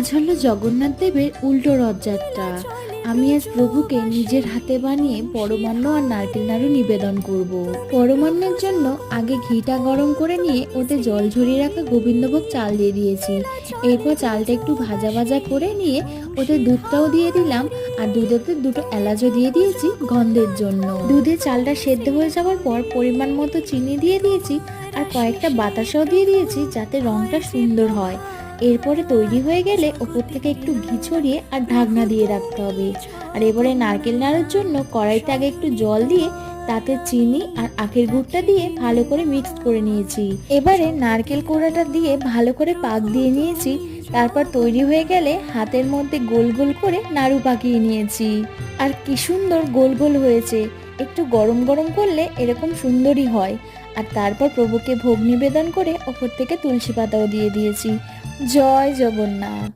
আজ হলো জগন্নাথ দেবের উল্টো রথযাত্রা। আমি আজ প্রভুকে নিজের হাতে বানিয়ে পরমান্ন আর নারকেল নাড়ু নিবেদন করব। পরমান্নের জন্য আগে ঘিটা গরম করে নিয়ে ওতে জল ঝরিয়ে রাখা গোবিন্দভোগ চাল দিয়ে দিয়েছি। এরপর চালটা একটু ভাজা ভাজা করে নিয়ে ওতে দুধটাও দিয়ে দিলাম, আর দুধেতে দুটো এলাচও দিয়ে দিয়েছি গন্ধের জন্য। দুধে চালটা সেদ্ধ হয়ে যাওয়ার পর পরিমাণ মতো চিনি দিয়ে দিয়েছি, আর কয়েকটা বাতাসাও দিয়ে দিয়েছি যাতে রংটা সুন্দর হয়। এরপরে তৈরি হয়ে গেলে ওপর থেকে একটু ঘি ছড়িয়ে আর ঢাকনা দিয়ে রাখতে হবে। আর এবারে নারকেল নাড়ুর জন্য কড়াইতে আগে একটু জল দিয়ে তাতে চিনি আর আখের গুড়টা দিয়ে ভালো করে মিক্সড করে নিয়েছি। এবারে নারকেল কোড়াটা দিয়ে ভালো করে পাক দিয়ে নিয়েছি। তারপর তৈরি হয়ে গেলে হাতের মধ্যে গোল গোল করে নাড়ু পাকিয়ে নিয়েছি। আর কি সুন্দর গোল গোল হয়েছে। একটু গরম গরম করলে এরকম সুন্দরই হয়। আর তারপর প্রভুকে ভোগ নিবেদন করে ওপর থেকে তুলসী পাতাও দিয়ে দিয়েছি। জয় জগন্নাথ।